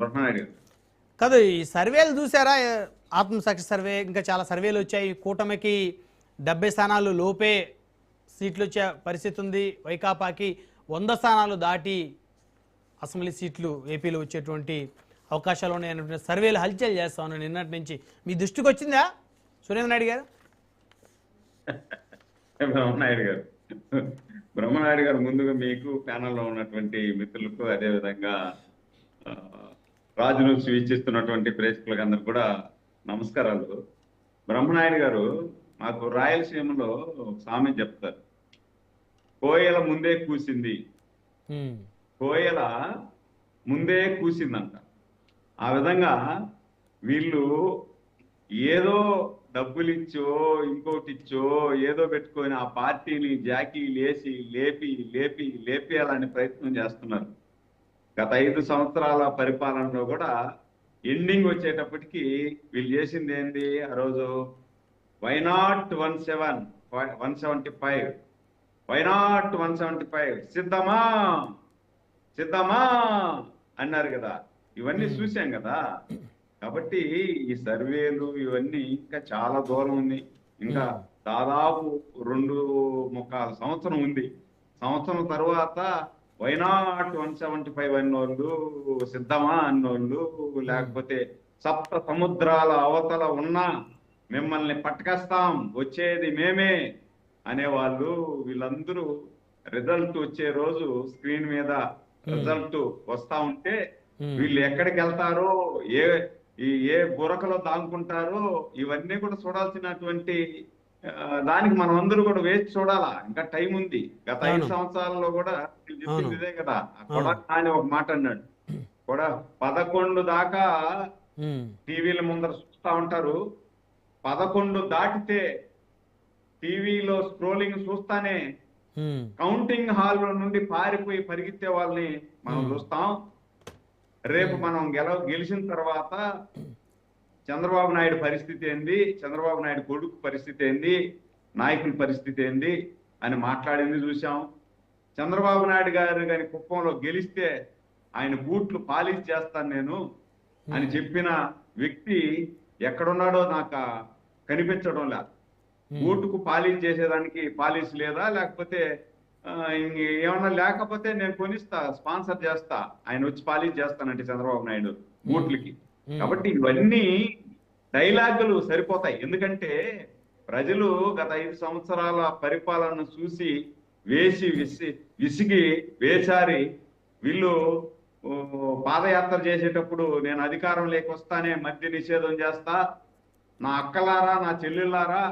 బ్రహ్మనాయుడు గారు. కాదు, ఈ సర్వేలు చూసారా? ఆత్మసాక్షి సర్వే, ఇంకా చాలా సర్వేలు వచ్చాయి. కూటమికి 70 స్థానాలు లోపే సీట్లు వచ్చే పరిస్థితి ఉంది. వైకాపాకి 100 స్థానాలు దాటి అసెంబ్లీ సీట్లు ఏపీలో వచ్చేటువంటి అవకాశాలు ఉన్నాయన్నటువంటి సర్వేలు హల్చల్ చేస్తా ఉన్నాను నిన్నటి నుంచి. మీ దృష్టికి వచ్చిందా సురేంద్ర నాయుడు గారు? బ్రహ్మనాయుడు గారు బ్రహ్మనాయుడు గారు ముందుగా మీకు ప్యానల్లో ఉన్నటువంటి మిత్రులకు, అదేవిధంగా రాజు న్యూస్ వీక్షిస్తున్నటువంటి ప్రేక్షకులకు అందరు కూడా నమస్కారాలు. బ్రహ్మనాయుడు గారు మాకు రాయలసీమలో సామెత చెప్తారు, కోయల ముందే కూసింది, కోయల ముందే కూసిందంట. ఆ విధంగా వీళ్ళు ఏదో డబ్బులు ఇచ్చో ఇంకోటి ఇచ్చో ఏదో పెట్టుకొని ఆ పార్టీని జాకీ లేసి లేపేయాలని ప్రయత్నం చేస్తున్నారు. గత 5 సంవత్సరాల పరిపాలనలో కూడా ఎండింగ్ వచ్చేటప్పటికి వీళ్ళు చేసింది ఏంది? ఆ రోజు వైనాట్ 175 వైనాట్ 175 సిద్ధమా సిద్ధమా అన్నారు కదా. ఇవన్నీ చూసాం కదా. కాబట్టి ఈ సర్వేలు ఇవన్నీ ఇంకా చాలా దూరం ఉంది. ఇంకా దాదాపు 2.25 సంవత్సరం ఉంది. సంవత్సరం తర్వాత వైనాట్ 175 అన్నోళ్ళు, సిద్ధమా అన్నోళ్ళు, లేకపోతే సప్త సముద్రాల అవతల ఉన్నా మిమ్మల్ని పట్టుకొస్తాం, వచ్చేది మేమే అనేవాళ్ళు, వీళ్ళందరూ రిజల్ట్ వచ్చే రోజు స్క్రీన్ మీద రిజల్ట్ వస్తా ఉంటే వీళ్ళు ఎక్కడికి వెళ్తారో, ఏ బురకలో దాంకుంటారో ఇవన్నీ కూడా చూడాల్సినటువంటి దానికి మనం అందరూ కూడా వేచి చూడాలా. ఇంకా టైం ఉంది. గత 5 సంవత్సరాల్లో కూడా చెప్పింది ఇదే కదా. కూడా అని ఒక మాట అన్నాడు కూడా, 11 దాకా టీవీల ముందర చూస్తా ఉంటారు, 11 దాటితే టీవీలో స్క్రోలింగ్ చూస్తానే కౌంటింగ్ హాల్ నుండి పారిపోయి పరిగెత్తే వాళ్ళని మనం చూస్తాం. రేపు మనం గెలిచిన తర్వాత చంద్రబాబు నాయుడు పరిస్థితి ఏంది, చంద్రబాబు నాయుడు కొడుకు పరిస్థితి ఏంది, నాయకుల పరిస్థితి ఏంది అని మాట్లాడింది చూసాం. చంద్రబాబు నాయుడు గారు కానీ కుప్పంలో గెలిస్తే ఆయన బూట్లు పాలిష్ చేస్తాను నేను అని చెప్పిన వ్యక్తి ఎక్కడున్నాడో నాకు కనిపించడం లేదు. బూటుకు పాలిష్ చేసేదానికి పాలిష్ లేదా, లేకపోతే ఏమన్నా లేకపోతే నేను కొనిస్తా, స్పాన్సర్ చేస్తా, ఆయన వచ్చి పాలిష్ చేస్తానంటే చంద్రబాబు నాయుడు బూట్లకి. కాబట్టి ఇవన్నీ డైలాగులు సరిపోతాయి. ఎందుకంటే ప్రజలు గత 5 సంవత్సరాల పరిపాలన చూసి విసిగి వేసారి వీళ్ళు పాదయాత్ర చేసేటప్పుడు నేను అధికారం లేకొస్తానే మద్య నిషేధం చేస్తా, నా అక్కలారా నా చెల్లెళ్ళారా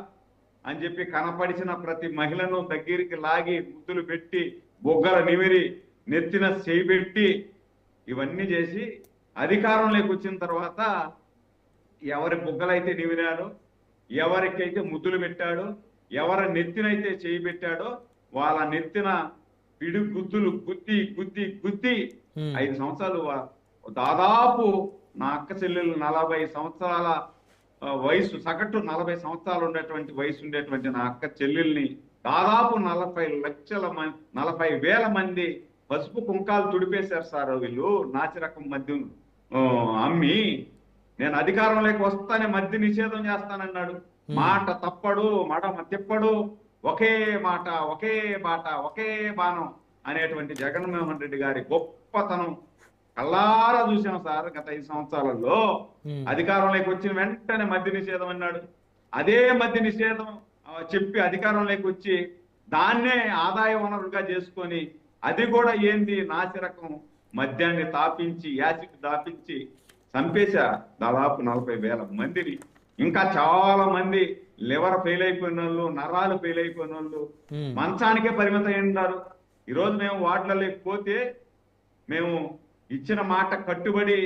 అని చెప్పి కనపడిచిన ప్రతి మహిళను దగ్గరికి లాగి ముద్దులు పెట్టి బొగ్గల నిమిరి నెత్తిన చేయి పెట్టి ఇవన్నీ చేసి అధికారంలోకి వచ్చిన తర్వాత ఎవరి బొగ్గలైతే నిమిరాడో, ఎవరికైతే ముద్దులు పెట్టాడో, ఎవరి నెత్తినైతే చేయి పెట్టాడో వాళ్ళ నెత్తిన పిడి గుద్దులు గుద్ది గుద్ది గుద్ది 5 సంవత్సరాలు దాదాపు నా అక్క చెల్లెలు 40 సంవత్సరాల వయసు, సగటు 40 సంవత్సరాలు ఉండేటువంటి వయసు ఉండేటువంటి నా అక్క చెల్లెల్ని దాదాపు 40,000 మంది పసుపు కుంకాలు తుడిపేశారు సార్ వీళ్ళు. నాసిరకం మద్యం అమ్మి నేను అధికారంలోకి వస్తానే మద్య నిషేధం చేస్తానన్నాడు. మాట తప్పడు, మడమ తిప్పడు, ఒకే మాట ఒకే బాట ఒకే బాణం అనేటువంటి జగన్మోహన్ రెడ్డి గారి గొప్పతనం కల్లారా చూసాం సార్. గత 5 సంవత్సరాలలో అధికారంలోకి వచ్చిన వెంటనే మద్య నిషేధం అన్నాడు. అదే మద్య నిషేధం చెప్పి అధికారంలోకి వచ్చి దాన్నే ఆదాయ వనరుగా చేసుకొని అది కూడా ఏంది నాసిరకం మద్యాన్ని తాపించి యాసిడ్ దాపించి చంపేశా దాదాపు 40,000 మందిని. ఇంకా చాలా మంది లివర్ ఫెయిల్ అయిపోయిన వాళ్ళు, నరాలు ఫెయిల్ అయిపోయిన వాళ్ళు మంచానికే పరిమితం అయినారు. ఈరోజు మేము వార్డులలోకి పోతే మేము ఇచ్చిన మాట కట్టుబడి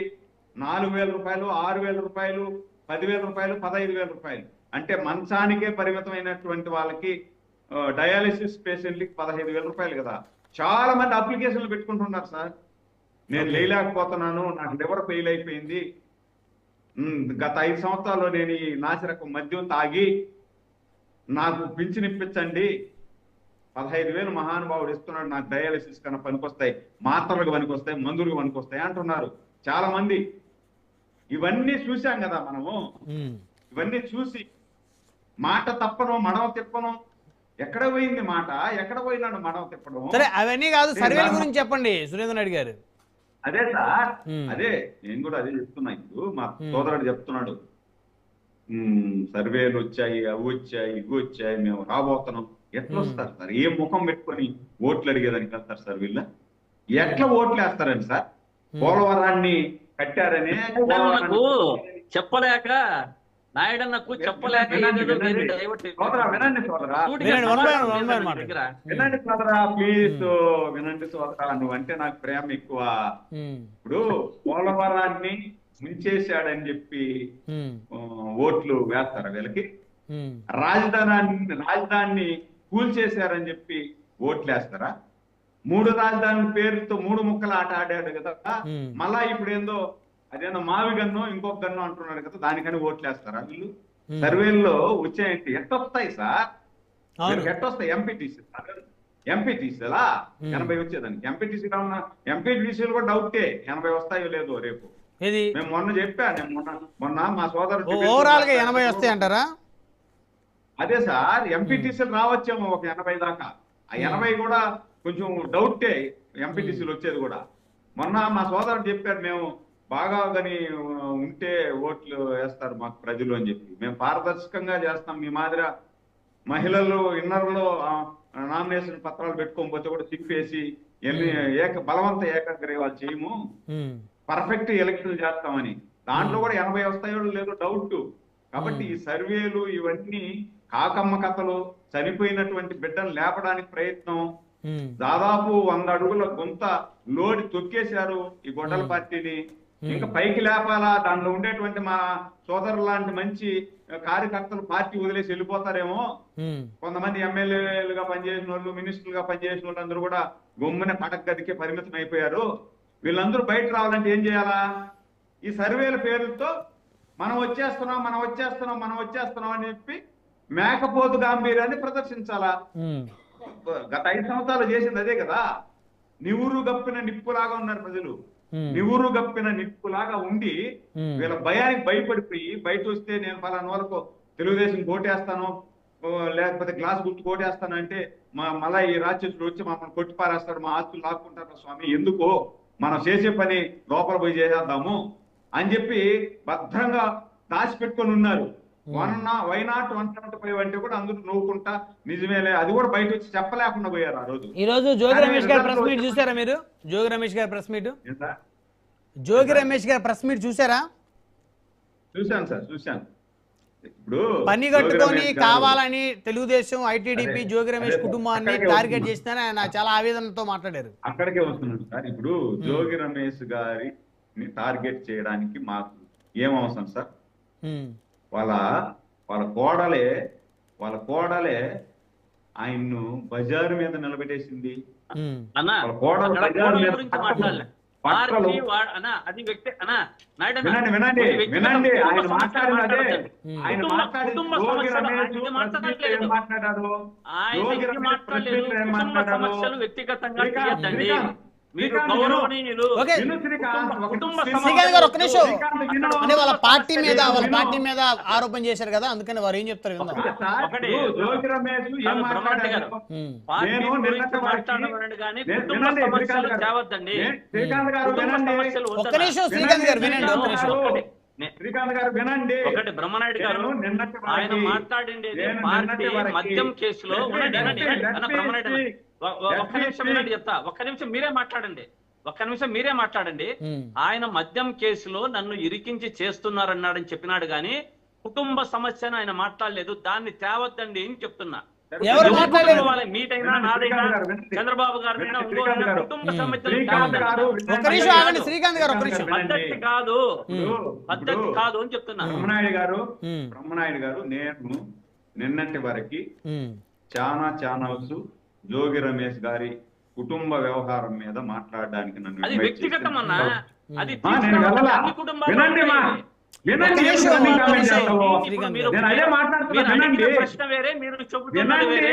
4,000 రూపాయలు, 6,000 రూపాయలు, 10,000 రూపాయలు, 15,000 రూపాయలు అంటే మంచానికే పరిమితమైనటువంటి వాళ్ళకి, డయాలిసిస్ పేషెంట్లకి 15,000 రూపాయలు కదా. చాలా మంది అప్లికేషన్లు పెట్టుకుంటున్నారు సార్. నేను లేలేకపోతున్నాను, నాకు లివర్ ఫెయిల్ అయిపోయింది, గత 5 సంవత్సరాల్లో నేను ఈ నాసిరకం మద్యం తాగి నాకు పింఛన్ ఇప్పించండి, 15,000 మహానుభావుడు ఇస్తున్నాడు, నాకు డయాలిసిస్ కన్నా పనికొస్తాయి, మాత్రలకు పనికొస్తాయి, మందులకు పనికొస్తాయి అంటున్నారు. చాలా మంది. ఇవన్నీ చూసాం కదా మనము. ఉమ్. ఇవన్నీ చూసి మాట తప్పను మడవ తిప్పను, ఎక్కడ పోయింది మాట, ఎక్కడ పోయినాడు మడవ తిప్పడం. సరే అవన్నీ కాదు, సర్వేల గురించి చెప్పండి సురేంద్ర నాయుడు గారు. అదే సార్, ఉమ్. అదే నేను కూడా అదే చెప్తున్నా. ఇప్పుడు మా సోదరుడు చెప్తున్నాడు, సర్వేలు వచ్చాయి, అవి వచ్చాయి, ఇవి వచ్చాయి, మేము రాబోతున్నాం. ఎట్లా వస్తారు సార్? ఏ ముఖం పెట్టుకొని ఓట్లు అడిగేదానికి వెళ్తారు సార్ వీళ్ళ? ఎట్లా ఓట్లు వేస్తారండి సార్? పోలవరాన్ని కట్టారనే చెప్పలేక నాయుడన్నకు చెప్పలేక వినండి సోదరా, ప్లీజ్ వినండి సోదరా, నువ్వంటే నాకు ప్రేమ ఎక్కువ. ఇప్పుడు పోలవరాన్ని ముంచేశాడని చెప్పి ఓట్లు వేస్తారా వీళ్ళకి? రాజధాని కూల్చేశారని చెప్పి ఓట్లు వేస్తారా? 3 రాజధానుల పేరుతో 3 ముక్కలు ఆట ఆడాడు కదా. మళ్ళా ఇప్పుడు ఏందో అదేందో మావి గన్ను ఇంకొక గన్ను అంటున్నాడు కదా, దానికని ఓట్లు వేస్తారా వీళ్ళు? సర్వేల్లో వచ్చాయంటే ఎట్టొస్తాయి సార్? ఎట్టొస్తాయి? ఎంపీటీసీలా 80 వచ్చేదానికి. ఎంపీటీసీలో ఉన్న ఎంపీటీసీలు కూడా డౌటే 80 వస్తాయో లేదో రేపు. మేము మొన్న చెప్పా, మొన్న మా సోదరుడు ఓవరాల్ గా 80 వస్తాయి అంటారా? అదే సార్, ఎంపీటీసీలు రావచ్చేమో ఒక 80 దాకా. ఆ 80 కూడా కొంచెం డౌటే ఎంపీటీసీలు వచ్చేది కూడా. మొన్న మా సోదరుడు చెప్పారు, మేము బాగా కానీ ఉంటే ఓట్లు వేస్తారు మాకు ప్రజలు అని చెప్పి. మేము పారదర్శకంగా చేస్తాం, మీ మాదిరి మహిళలు ఇన్నర్లో నామినేషన్ పత్రాలు పెట్టుకోకపోతే కూడా తిప్పేసి బలవంత ఏకగ్రీవాలు చేయము, పర్ఫెక్ట్ ఎలక్షన్ చేస్తామని. దాంట్లో కూడా 80 వస్తాయో లేదో డౌట్. కాబట్టి ఈ సర్వేలు ఇవన్నీ కాకమ్మ కథలు, చనిపోయినటువంటి బిడ్డను లేపడానికి ప్రయత్నం. దాదాపు 100 అడుగుల గుంత లోడి తొక్కేశారు ఈ గొడ్డల పార్టీని. ఇంకా పైకి లేపాలా? దాంట్లో ఉండేటువంటి మా సోదరులు లాంటి మంచి కార్యకర్తలు పార్టీ వదిలేసి వెళ్ళిపోతారేమో. కొంతమంది ఎమ్మెల్యేలుగా పనిచేసిన వాళ్ళు, మినిస్టర్లుగా పనిచేసిన వాళ్ళు అందరూ కూడా గమ్మున పడక గదికే పరిమితం అయిపోయారు. వీళ్ళందరూ బయట రావాలంటే ఏం చేయాలా? ఈ సర్వేల పేరుతో మనం వచ్చేస్తున్నాం అని చెప్పి మేకపోతు గాంభీర్యాన్ని ప్రదర్శించాలా? గత 5 సంవత్సరాలు చేసింది అదే కదా. నివురు గప్పిన నిప్పులాగా ఉన్నారు ప్రజలు. నివురు గప్పిన నిప్పులాగా ఉండి వీళ్ళ భయానికి భయపడిపోయి బయట వస్తే నేను పలానా వాళ్ళకు తెలుగుదేశం కోటేస్తాను, లేకపోతే గ్లాస్ గుర్తు కోటేస్తాను అంటే మళ్ళా ఈ రాక్షసుడు వచ్చి మమ్మల్ని కొట్టి పారేస్తాడు, మా ఆస్తులు లాక్కుంటారు. స్వామి ఎందుకో మనం చేసే పని లోపల పోయి చేసేద్దాము అని చెప్పి భద్రంగా దాచిపెట్టుకొని ఉన్నారు. వైనాట్ 175 అంటే కూడా అందరూ నవ్వుకుంటా నిజమేలే, అది కూడా బయట వచ్చి చెప్పలేకుండా పోయారు ఆ రోజు. ఈ రోజు జోగి రమేష్ గారి ప్రెస్ మీట్ చూసారా మీరు? జోగి రమేష్ గారి ప్రెస్ మీట్ చూసారా? చూశాను సార్, చూశాను. ఇప్పుడు పని కట్టుకొని కావాలని తెలుగుదేశం ఐటీడీపీ జోగి రమేష్ కుటుంబాన్ని టార్గెట్ చేసిందని ఆయన చాలా ఆవేదనతో మాట్లాడారు. అక్కడికే వస్తున్నాడు సార్. ఇప్పుడు జోగి రమేష్ గారిని టార్గెట్ చేయడానికి మాకు ఏం అవసరం సార్? వాళ్ళ కోడలే ఆయన్ను బజారు మీద నిలబెట్టేసింది. వాళ్ళ కోడలు బజారు మీద వినండి ఆయన మాట్లాడినదే. ఆయన మాట్లాడారు వాళ్ళ పార్టీ మీద ఆరోపణ చేశారు కదా, అందుకని వారు ఏం చెప్తారు? జోగి రమేష్ ఒక్క నిమిషం శ్రీకాంత్ గారు వినండి. శ్రీకాంత్ గారు వినండి. ఒకటి బ్రహ్మనాయుడు గారు ఆయన మాట్లాడిండేది పార్టీ మద్యం కేసులో. బ్రహ్మనాయుడు ఒక్క నిమిషం చెప్తా, ఒక్క నిమిషం మీరే మాట్లాడండి. ఆయన మద్యం కేసులో నన్ను ఇరికించి చేస్తున్నారన్నాడని చెప్పినాడు గాని కుటుంబ సమస్యను ఆయన మాట్లాడలేదు. దాన్ని తేవద్దండి అని చెప్తున్నా. మీటైనా నాదైనా చంద్రబాబు గారినైనా కుటుంబ సమస్యలు పద్ధతి కాదు అని చెప్తున్నా. బ్రహ్మనాయుడు గారు నేను నిన్నటి వరకు చాలా ఛానల్స్ జోగి రమేష్ గారి కుటుంబ వ్యవహారం మీద మాట్లాడడానికి నన్ను అది వ్యక్తిగతం అన్నా, అది వినండి, ఒక్క నిమిషం, ఎందుకు ఒక్క comment నిమిషం. చేస్తావు? శ్రీకాంత్ మీరు- నేను అదే మాట్లాడుతున్నా, మీరు అడిగిన వినండి. ప్రశ్న వేరే, మీరు చెబుతున్నది వినండి. వేరే.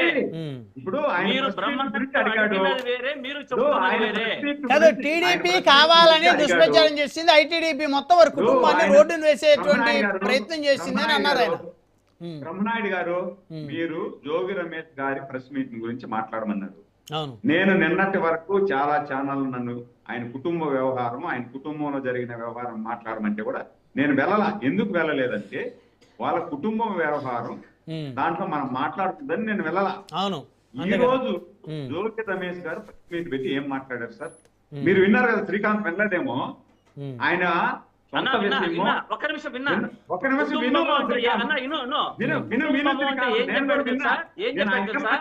ఇప్పుడు ఆయన మీరు press meet బ్రహ్మాండం గురించి అడిగాడు. అడిగినది వేరే, మీరు ఇప్పుడు చెబుతున్నది ఆయన వేరే. press meet కాదు, గురించి- టీడీపీ ఆయన press meet కావాలని గురించి దుష్ప్రచారం అడిగాడు. చేసింది, ఐటీడీపీ మొత్తం వారి కుటుంబాన్ని ఆయన- రోడ్డును వేసేటువంటి బ్రహ్మనాయుడు గారు, ప్రయత్నం చేసింది అని అన్నారు ఆయన. బ్రహ్మనాయుడు గారు, మీరు జోగి రమేష్ గారి ప్రెస్ మీట్ గురించి మాట్లాడమన్నారు. అవును, నేను నిన్నటి వరకు చాలా ఛానల్ నన్ను ఆయన కుటుంబ వ్యవహారం, ఆయన కుటుంబంలో జరిగిన వ్యవహారం మాట్లాడమంటే కూడా నేను వెళ్ళలా. ఎందుకు వెళ్ళలేదంటే వాళ్ళ కుటుంబం వ్యవహారం దాంట్లో మనం మాట్లాడుతుందని నేను వెళ్ళలా. అవును. ఈ రోజు జోగి రమేష్ గారు ప్రెస్ మీట్ పెట్టి ఏం మాట్లాడారు సార్? మీరు విన్నారు కదా, శ్రీకాంత్ వెళ్ళలేదేమో. ఆయన అన్నా, సొంత విన్నా, విషయమో. విన్నా. ఒక్క నిమిషం విన్నా. ఒక్క నిమిషం విను. కుటుంబం అంటే అన్నా, విను. కుటుంబం అంటే ఏం చెప్పాడు తెలుసా? ఏం చెప్పాడు తెలుసా?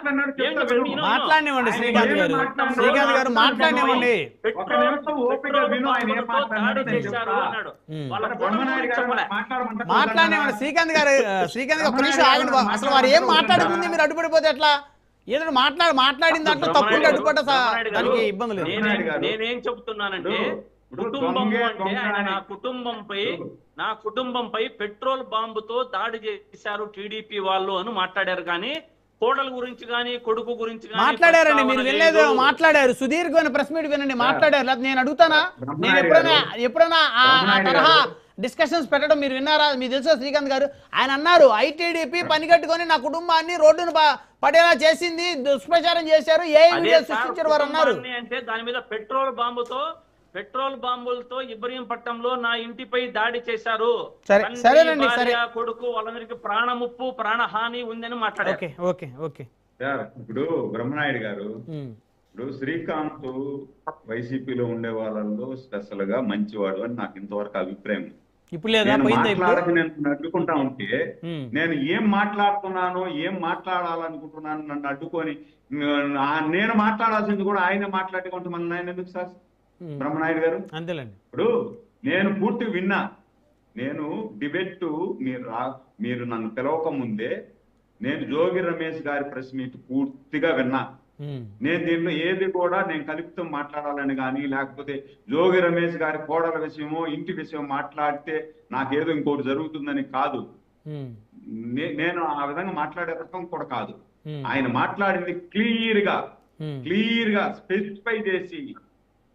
ఏం చెప్పాడు? విను. మాట్లాడినివ్వండి శ్రీకాంత్ గారు, శ్రీకాంత్ గారు మాట్లాడినివ్వండి. ఒక్క నిమిషం ఓపిక విను, ఆయన ఏం మాట్లాడినాడో నేను చేశారు చెప్తా. అన్నాడు. వాళ్ళ మన కుటుంబం బ్రహ్మనాయుడు గురించి గారు చెప్పలే. మాట్లాడినివ్వండి శ్రీకాంత్ గారు. శ్రీకాంత్ గారు ఒక్క నిమిషం ఆగండి బాబు. అసలు వారు ఏం మాట్లాడుకుంది మీరు అడ్డుపడిపోతే ఎట్లా? ఏదైనా మాట్లాడిన దాంట్లో తప్పుంటే అడ్డుపడ్డ దానికి ఇబ్బంది లేదు. నేనేం చెబుతున్నానంటే, కుటుంబం అంటే ఆయన నా కుటుంబంపై పెట్రోల్ బాంబుతో దాడి చేశారు టీడీపీ వాళ్ళు అని మాట్లాడారు. కానీ కోడల గురించి కానీ కొడుకు గురించి కానీ మాట్లాడారండి, మీరు వినలేదు. మాట్లాడారు, సుదీర్ఘమైన ప్రెస్ మీట్ వినండి, మాట్లాడారు. లేదా నేను అడుగుతానా? నేను ఎప్పుడైనా ఆ తరహా డిస్కషన్స్ పెట్టడం మీరు విన్నారా? మీకు తెలుసా శ్రీకాంత్ గారు? ఆయన అన్నారు, ఐటీడీపీ పని కట్టుకొని నా కుటుంబాన్ని రోడ్డును పడేలా చేసింది, దుష్ప్రచారం చేశారు, ఏ సృష్టించారు వారు అన్నారు. అంటే దాని మీద పెట్రోల్ బాంబులతో ఇబ్రహీంపట్నంలో నా ఇంటిపై దాడి చేశారు. సరేనండి, సరే. కొడుకు వాళ్ళందరికీ ప్రాణముప్పు, ప్రాణహాని ఉందని మాట్లాడారు. ఓకే. ఇప్పుడు బ్రహ్మనాయుడు గారు, ఇప్పుడు శ్రీకాంత్ వైసీపీలో ఉండే వాళ్ళల్లో స్పెషల్ గా మంచివాడు అని నాకు ఇంతవరకు అభిప్రాయం. ఇప్పుడు లేదా నేను అడ్డుకుంటా ఉంటే నేను ఏం మాట్లాడుతున్నానో, ఏం మాట్లాడాలనుకుంటున్నాను నన్ను అడ్డుకొని నేను మాట్లాడాల్సింది కూడా ఆయన మాట్లాడుకుంటామని ఆయన ఎందుకు సార్ బ్రహ్మనాయుడు గారు? అంతేలేండి. ఇప్పుడు నేను పూర్తిగా విన్నా. నేను డిబేట్ మీరు నన్ను పిలవక ముందే నేను జోగి రమేష్ గారి ప్రెస్ మీట్ పూర్తిగా విన్నా. నేను దీనిలో ఏది కూడా నేను కలుపుతూ మాట్లాడాలని కానీ, లేకపోతే జోగి రమేష్ గారి కోడల విషయమో ఇంటి విషయం మాట్లాడితే నాకేదో ఇంకోటి జరుగుతుందని కాదు. నేను ఆ విధంగా మాట్లాడే రకం కూడా కాదు. ఆయన మాట్లాడింది క్లియర్ గా స్పెసిఫై చేసి,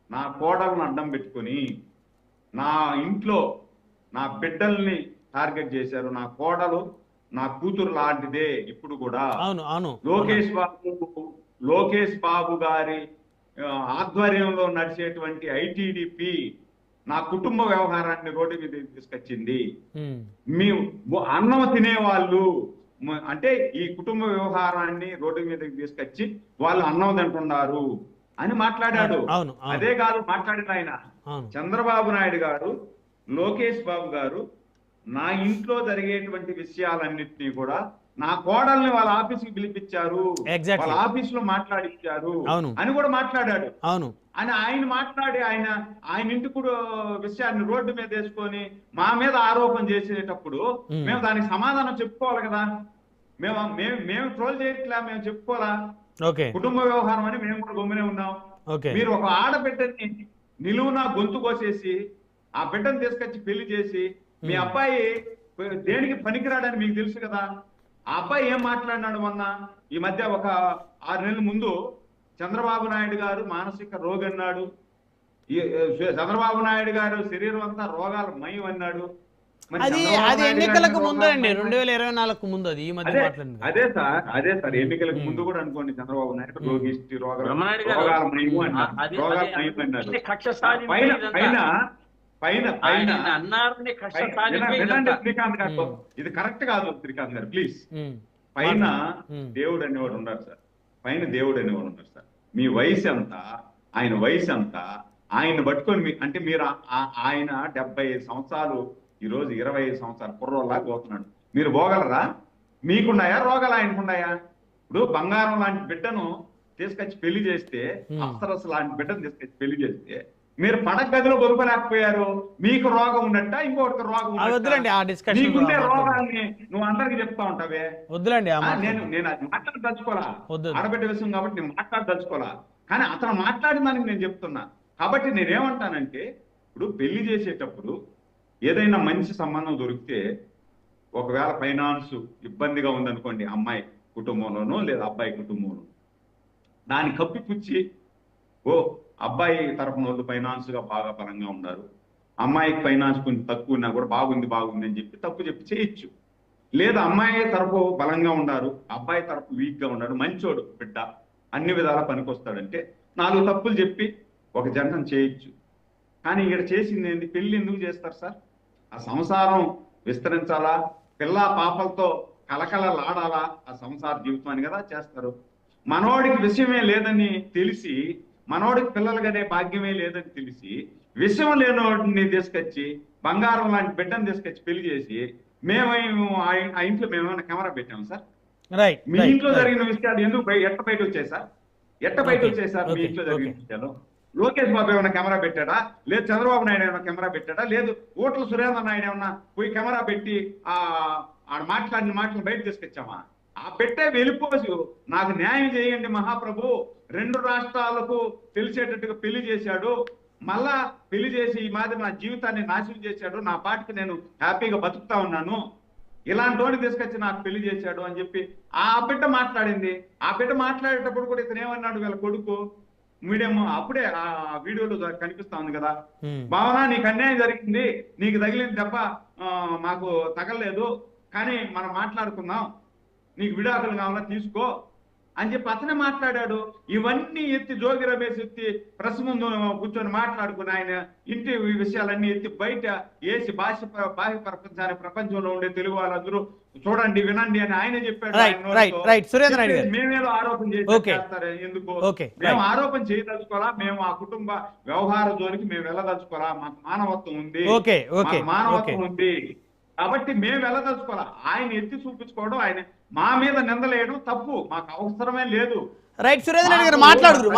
నా కోడలను అడ్డం పెట్టుకొని నా ఇంట్లో నా బిడ్డల్ని టార్గెట్ చేశారు. నా కోడలు నా కూతురు లాంటిదే. ఇప్పుడు కూడా లోకేష్ బాబు గారి ఆధ్వర్యంలో నడిచేటువంటి ఐటీడీపీ నా కుటుంబ వ్యవహారాన్ని రోడ్డు మీద తీసుకొచ్చింది. మీ అన్నం తినేవాళ్ళు అంటే ఈ కుటుంబ వ్యవహారాన్ని రోడ్డు మీదకి తీసుకొచ్చి వాళ్ళు అన్నం తింటున్నారు అని మాట్లాడాడు. అదే కాదు మాట్లాడిన ఆయన చంద్రబాబు నాయుడు గారు, లోకేష్ బాబు గారు నా ఇంట్లో జరిగేటువంటి విషయాలన్నింటినీ కూడా నా కోడల్ని వాళ్ళ ఆఫీస్కి పిలిపించారు, వాళ్ళ ఆఫీస్ లో మాట్లాడించారు అని కూడా మాట్లాడాడు. అని ఆయన మాట్లాడి ఆయన ఇంటి కూడా విషయాన్ని రోడ్డు మీద వేసుకొని మా మీద ఆరోపణ చేసేటప్పుడు మేము దానికి సమాధానం చెప్పుకోవాలి కదా. మేము ట్రోల్ చేయట్లా, మేము చెప్పుకోవాలా? కుటుంబ వ్యవహారం అని మేము కూడా గమ్మునే ఉన్నాం. మీరు ఒక ఆడబిడ్డని నిలువునా గొంతు కోసేసి ఆ బిడ్డను తీసుకొచ్చి పెళ్లి చేసి మీ అబ్బాయి దేనికి పనికిరాడని మీకు తెలుసు కదా. ఆ అబ్బాయి ఏం మాట్లాడినాడు మొన్న ఈ మధ్య ఒక 6 నెలల ముందు? చంద్రబాబు నాయుడు గారు మానసిక రోగి అన్నాడు, చంద్రబాబు నాయుడు గారు శరీరం అంతా రోగాల మయం అన్నాడు. అది ఎన్నికలకు ముందు అండి, 2024 ముందు. అది ఈ మధ్య మాట్లాడింది. అదే సార్ ఎన్నికలకు ముందు కూడా అనుకోండి, చంద్రబాబు నాయుడు రోగిష్టి రోగాల మయం అన్నాడు. శ్రీకాంత్ గారు, ఇది కరెక్ట్ కాదు శ్రీకాంత్ గారు, ప్లీజ్. పైన దేవుడు అనేవాడు ఉన్నారు సార్, సార్. మీ వయసు ఎంత, ఆయన వయసు ఎంత, ఆయన పట్టుకొని అంటే మీరు ఆయన 75 సంవత్సరాలు, ఈ రోజు 25 సంవత్సరాలు కుర్రోళ్ళగా పోతున్నాడు. మీరు పోగలరా? మీకున్నాయా రోగాలు? ఆయనకున్నాయా? ఇప్పుడు బంగారం లాంటి బిడ్డను తీసుకొచ్చి పెళ్లి చేస్తే, అప్సరస్ లాంటి బిడ్డను తీసుకొచ్చి పెళ్లి చేస్తే మీరు పడక గదిలో బొరుపలేకపోయారు. మీకు రోగం ఉన్నట్ట, ఇంకొకటి రోగం నీకుండే రోగాన్ని నువ్వు అందరికి చెప్తా ఉంటావే. నేను అది మాట్లాడదలుచుకోవాలా, ఆడబిడ్డ విషయం కాబట్టి నేను మాట్లాడదలుచుకోవాలా. కానీ అతను మాట్లాడిన దానికి నేను చెప్తున్నా. కాబట్టి నేనేమంటానంటే, ఇప్పుడు పెళ్లి చేసేటప్పుడు ఏదైనా మంచి సంబంధం దొరికితే ఒకవేళ ఫైనాన్స్ ఇబ్బందిగా ఉందనుకోండి, అమ్మాయి కుటుంబంలోనో లేదా అబ్బాయి కుటుంబంలో, దాన్ని కప్పిపుచ్చి ఓ అబ్బాయి తరఫున వాళ్ళు ఫైనాన్స్ గా బాగా బలంగా ఉన్నారు, అమ్మాయికి ఫైనాన్స్ కొంచెం తక్కువ ఉన్నా కూడా బాగుంది అని చెప్పి తప్పు చెప్పి చేయొచ్చు. లేదా అమ్మాయి తరఫు బలంగా ఉన్నారు, అబ్బాయి తరఫు వీక్ గా ఉన్నాడు, మంచోడు బిడ్డ, అన్ని విధాలా పనికొస్తాడంటే 4 తప్పులు చెప్పి ఒక జంటను చేయొచ్చు. కానీ ఇక్కడ చేసింది ఏంది? పెళ్లి ఎందుకు చేస్తారు సార్? ఆ సంసారం విస్తరించాలా, పిల్ల పాపలతో కలకలలాడాలా ఆ సంసార జీవితాన్ని కదా చేస్తారు. మనోడికి విషయమే లేదని తెలిసి, మనోడికి పిల్లలు కనే భాగ్యమే లేదని తెలిసి, విషయం లేనోడిని తీసుకొచ్చి బంగారం లాంటి బిడ్డను తీసుకొచ్చి పెళ్లి చేసి మేము ఆ ఇంట్లో మేమేమైనా కెమెరా పెట్టాము సార్? మీ ఇంట్లో జరిగిన విషయాలు ఎందుకు ఎట్ట బయట వచ్చాయి సార్? మీ ఇంట్లో జరిగిన విషయాలు లోకేష్ బాబు ఏమైనా కెమెరా పెట్టాడా? లేదు చంద్రబాబు నాయుడు ఏమైనా కెమెరా పెట్టాడా? లేదు ఓట్ల సురేంద్ర నాయుడు ఏమన్నా పోయి కెమెరా పెట్టి ఆడ మాట్లాడిన మాటలు బయట తీసుకొచ్చామా? ఆ పెట్టే వెళ్ళిపోసి నాకు న్యాయం చేయండి మహాప్రభు, 2 రాష్ట్రాలకు తెలిసేటట్టుగా పెళ్లి చేశాడు, మళ్ళా పెళ్లి చేసి ఈ మాదిరి నా జీవితాన్ని నాశనం చేశాడు, నా పాటికి నేను హ్యాపీగా బతుకుతా ఉన్నాను, ఇలాంటి వాడిని తీసుకొచ్చి నాకు పెళ్లి చేశాడు అని చెప్పి ఆ బిడ్డ మాట్లాడింది. ఆ బిడ్డ మాట్లాడేటప్పుడు కూడా ఇతను ఏమన్నాడు, వీళ్ళ కొడుకు మీడియం అప్పుడే ఆ వీడియోలో కనిపిస్తా ఉంది కదా, భావన నీకు అన్యాయం జరిగింది, నీకు తగిలింది దెబ్బ మాకు తగలలేదు, కానీ మనం మాట్లాడుకుందాం, నీకు విడాకులు కావాలా తీసుకో అని చెప్పి అతనే మాట్లాడాడు. ఇవన్నీ ఎత్తి జోగి రమేష్ ఎత్తి ప్రెస్ ముందు కూర్చొని మాట్లాడుకుని ఆయన ఇంటి విషయాలన్నీ ఎత్తి బయట వేసి బాహ్య ప్రపంచంలో ఉండే తెలుగు వాళ్ళందరూ చూడండి వినండి అని ఆయన చెప్పాడు. మేమేదో ఆరోపణ చేస్తారు ఎందుకు? మేము ఆరోపణ చేయదలుచుకోవాలా? మేము ఆ కుటుంబ వ్యవహార జోలికి మేము వెళ్ళదలుచుకోవాలా? మాకు మానవత్వం ఉంది, మానవత్వం ఉంది కాబట్టి మేము వెళ్ళదలుచుకోవాలా? ఆయన ఎత్తి చూపించుకోవడం, ఆయన మా మీద నిందలేయడం తప్పు, మాకు అవసరమే లేదు. రైట్, సురేంద్ర రెడ్డి గారు మాట్లాడుదు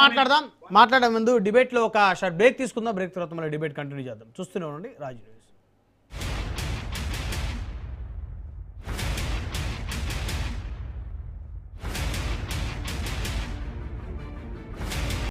మాట్లాడదాం. మాట్లాడే ముందు డిబేట్ లో ఒక షార్ట్ బ్రేక్ తీసుకుందాం. బ్రేక్ తర్వాత మళ్ళీ డిబేట్ కంటిన్యూ చేద్దాం. చూస్తూనే ఉండండి రాజు న్యూస్.